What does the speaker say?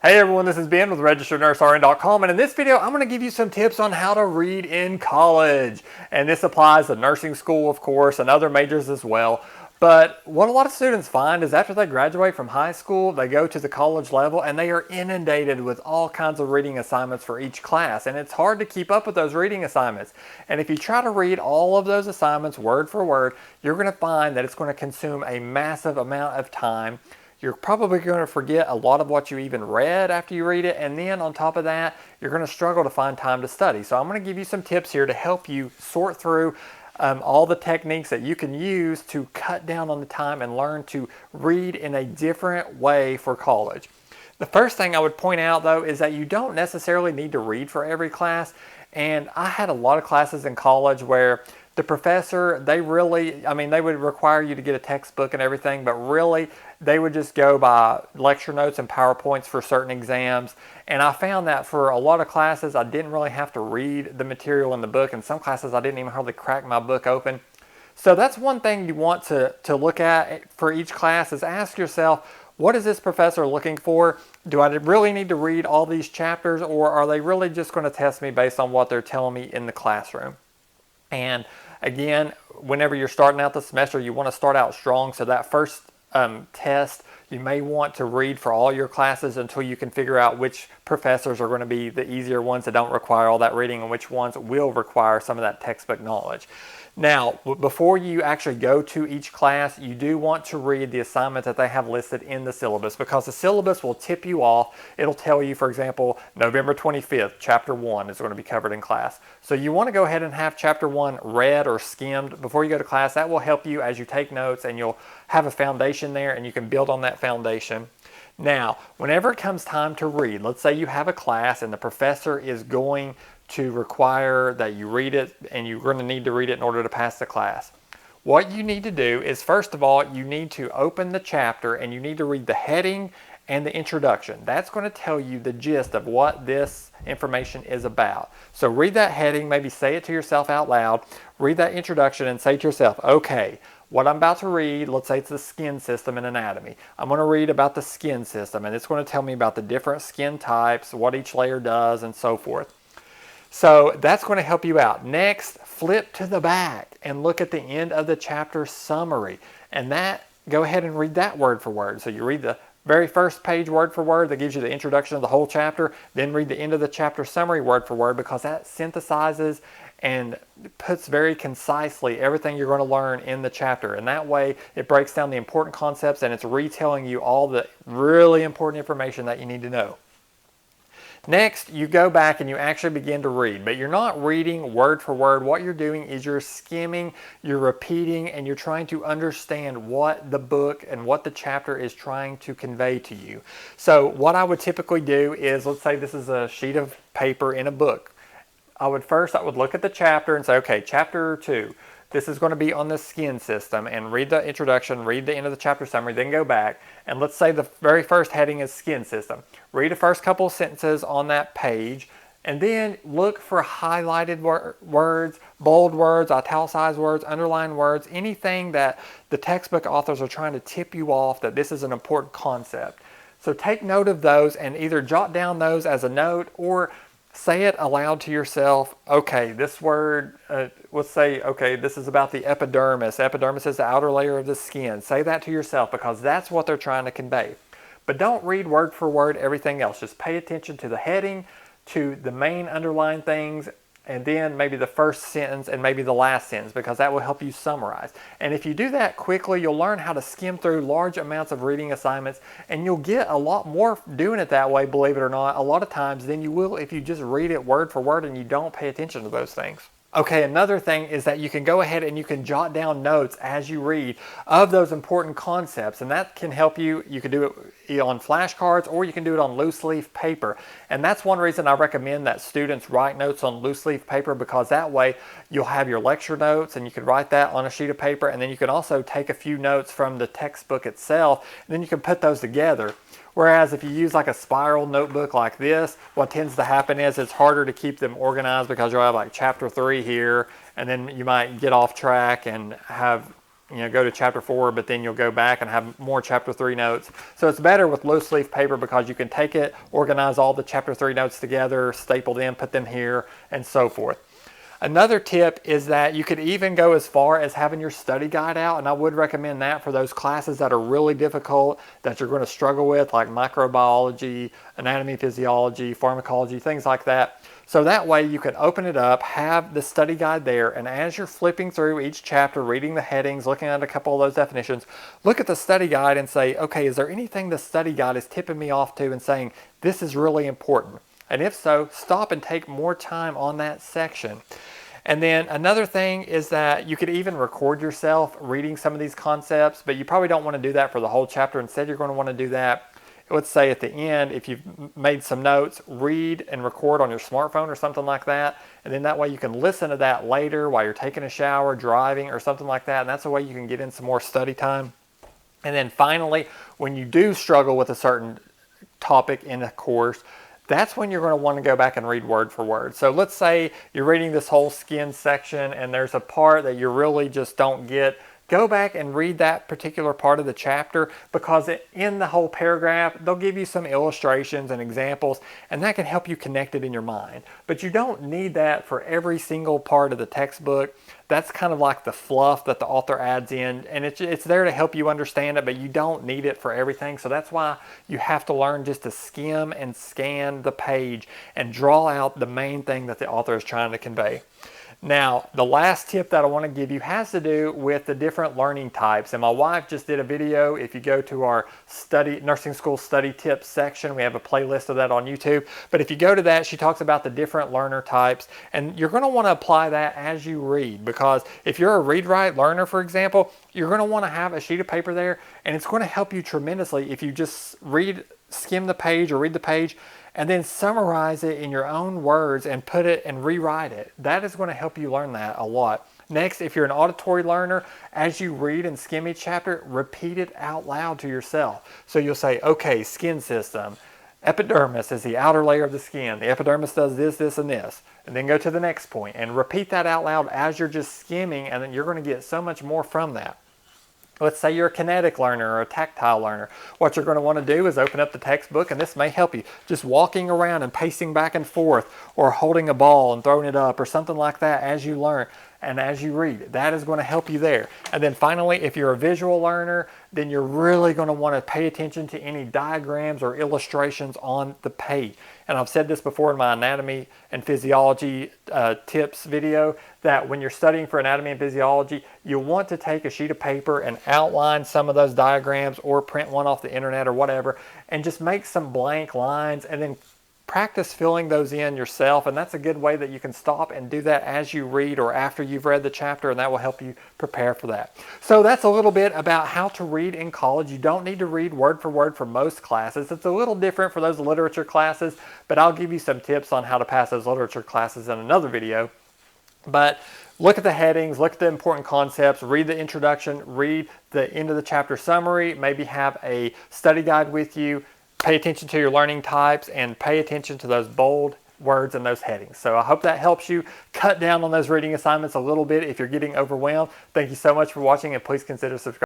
Hey everyone, this is Ben with RegisteredNurseRN.com, and in this video I'm going to give you some tips on how to read in college. And this applies to nursing school, of course, and other majors as well. But what a lot of students find is after they graduate from high school, they go to the college level and they are inundated with all kinds of reading assignments for each class. And it's hard to keep up with those reading assignments. And if you try to read all of those assignments word for word, you're going to find that it's going to consume a massive amount of time. You're probably going to forget a lot of what you even read after you read it, and then on top of that, you're going to struggle to find time to study. So I'm going to give you some tips here to help you sort through all the techniques that you can use to cut down on the time and learn to read in a different way for college. The first thing I would point out though is that you don't necessarily need to read for every class, and I had a lot of classes in college where the professor, they would require you to get a textbook and everything, but really they would just go by lecture notes and PowerPoints for certain exams. And I found that for a lot of classes, I didn't really have to read the material in the book. In some classes, I didn't even hardly crack my book open. So that's one thing you want to look at for each class is ask yourself, what is this professor looking for? Do I really need to read all these chapters, or are they really just going to test me based on what they're telling me in the classroom? And again, whenever you're starting out the semester, you want to start out strong. So that first test, you may want to read for all your classes until you can figure out which professors are going to be the easier ones that don't require all that reading and which ones will require some of that textbook knowledge. Now, before you actually go to each class, you do want to read the assignment that they have listed in the syllabus, because the syllabus will tip you off. It'll tell you, for example, November 25th, Chapter 1 is going to be covered in class. So you want to go ahead and have Chapter 1 read or skimmed before you go to class. That will help you as you take notes, and you'll have a foundation there, and you can build on that foundation. Now, whenever it comes time to read, let's say you have a class and the professor is going to require that you read it, and you're going to need to read it in order to pass the class. What you need to do is, first of all, you need to open the chapter and you need to read the heading and the introduction. That's going to tell you the gist of what this information is about. So read that heading, maybe say it to yourself out loud, read that introduction and say to yourself, okay, what I'm about to read, let's say it's the skin system in anatomy. I'm going to read about the skin system, and it's going to tell me about the different skin types, what each layer does, and so forth. So that's going to help you out. Next, flip to the back and look at the end of the chapter summary. And go ahead and read that word for word. So you read the very first page word for word that gives you the introduction of the whole chapter. Then read the end of the chapter summary word for word, because that synthesizes and puts very concisely everything you're going to learn in the chapter. And that way it breaks down the important concepts and it's retelling you all the really important information that you need to know. Next, you go back and you actually begin to read, but you're not reading word for word. What you're doing is you're skimming, you're repeating, and you're trying to understand what the book and what the chapter is trying to convey to you. So what I would typically do is, let's say this is a sheet of paper in a book. I would look at the chapter and say, okay, chapter 2. This is going to be on the skin system, and read the introduction, read the end of the chapter summary, then go back. And let's say the very first heading is skin system. Read the first couple of sentences on that page, and then look for highlighted words, bold words, italicized words, underlined words, anything that the textbook authors are trying to tip you off that this is an important concept. So take note of those and either jot down those as a note or say it aloud to yourself. Okay, this word, let's say, okay, this is about the epidermis. Epidermis is the outer layer of the skin. Say that to yourself, because that's what they're trying to convey. But don't read word for word everything else. Just pay attention to the heading, to the main underlying things, and then maybe the first sentence and maybe the last sentence, because that will help you summarize. And if you do that quickly, you'll learn how to skim through large amounts of reading assignments, and you'll get a lot more doing it that way, believe it or not, a lot of times than you will if you just read it word for word and you don't pay attention to those things. Okay, another thing is that you can go ahead and you can jot down notes as you read of those important concepts, and that can help you. You can do it on flashcards, or you can do it on loose leaf paper. And that's one reason I recommend that students write notes on loose leaf paper, because that way you'll have your lecture notes and you can write that on a sheet of paper, and then you can also take a few notes from the textbook itself, and then you can put those together. Whereas if you use like a spiral notebook like this, what tends to happen is it's harder to keep them organized, because you'll have like chapter 3 here, and then you might get off track and have go to chapter 4, but then you'll go back and have more chapter 3 notes. So it's better with loose leaf paper because you can take it, organize all the chapter 3 notes together, staple them, put them here, and so forth. Another tip is that you could even go as far as having your study guide out, and I would recommend that for those classes that are really difficult, that you're going to struggle with, like microbiology, anatomy, physiology, pharmacology, things like that. So that way you can open it up, have the study guide there, and as you're flipping through each chapter, reading the headings, looking at a couple of those definitions, look at the study guide and say, okay, is there anything the study guide is tipping me off to and saying, this is really important? And if so, stop and take more time on that section. And then another thing is that you could even record yourself reading some of these concepts, but you probably don't want to do that for the whole chapter. Instead, you're going to want to do that, let's say at the end, if you've made some notes, read and record on your smartphone or something like that. And then that way you can listen to that later while you're taking a shower, driving, or something like that. And that's a way you can get in some more study time. And then finally, when you do struggle with a certain topic in a course, that's when you're going to want to go back and read word for word. So let's say you're reading this whole skin section and there's a part that you really just don't get. Go back and read that particular part of the chapter, because in the whole paragraph, they'll give you some illustrations and examples, and that can help you connect it in your mind. But you don't need that for every single part of the textbook. That's kind of like the fluff that the author adds in, and it's there to help you understand it, but you don't need it for everything. So that's why you have to learn just to skim and scan the page and draw out the main thing that the author is trying to convey. Now, the last tip that I want to give you has to do with the different learning types. And my wife just did a video. If you go to our nursing school study tips section, we have a playlist of that on YouTube. But if you go to that, she talks about the different learner types. And you're going to want to apply that as you read, because if you're a ReadWrite learner, for example, you're going to want to have a sheet of paper there, and it's going to help you tremendously if you just skim the page or read the page and then summarize it in your own words and put it and rewrite it. That is going to help you learn that a lot. Next, if you're an auditory learner, as you read and skim each chapter, repeat it out loud to yourself. So you'll say, okay, skin system. Epidermis is the outer layer of the skin. The epidermis does this, this, and this. And then go to the next point and repeat that out loud as you're just skimming, and then you're going to get so much more from that. Let's say you're a kinetic learner or a tactile learner. What you're going to want to do is open up the textbook, and this may help you. Just walking around and pacing back and forth, or holding a ball and throwing it up or something like that as you learn and as you read. That is going to help you there. And then finally, if you're a visual learner, then you're really going to want to pay attention to any diagrams or illustrations on the page. And I've said this before in my anatomy and physiology tips video, that when you're studying for anatomy and physiology, you want to take a sheet of paper and outline some of those diagrams, or print one off the internet or whatever, and just make some blank lines and then practice filling those in yourself. And that's a good way that you can stop and do that as you read or after you've read the chapter, and that will help you prepare for that. So that's a little bit about how to read in college. You don't need to read word for most classes. It's a little different for those literature classes, but I'll give you some tips on how to pass those literature classes in another video. But look at the headings, look at the important concepts, read the introduction, read the end of the chapter summary, maybe have a study guide with you. Pay attention to your learning types and pay attention to those bold words and those headings. So I hope that helps you cut down on those reading assignments a little bit if you're getting overwhelmed. Thank you so much for watching, and please consider subscribing.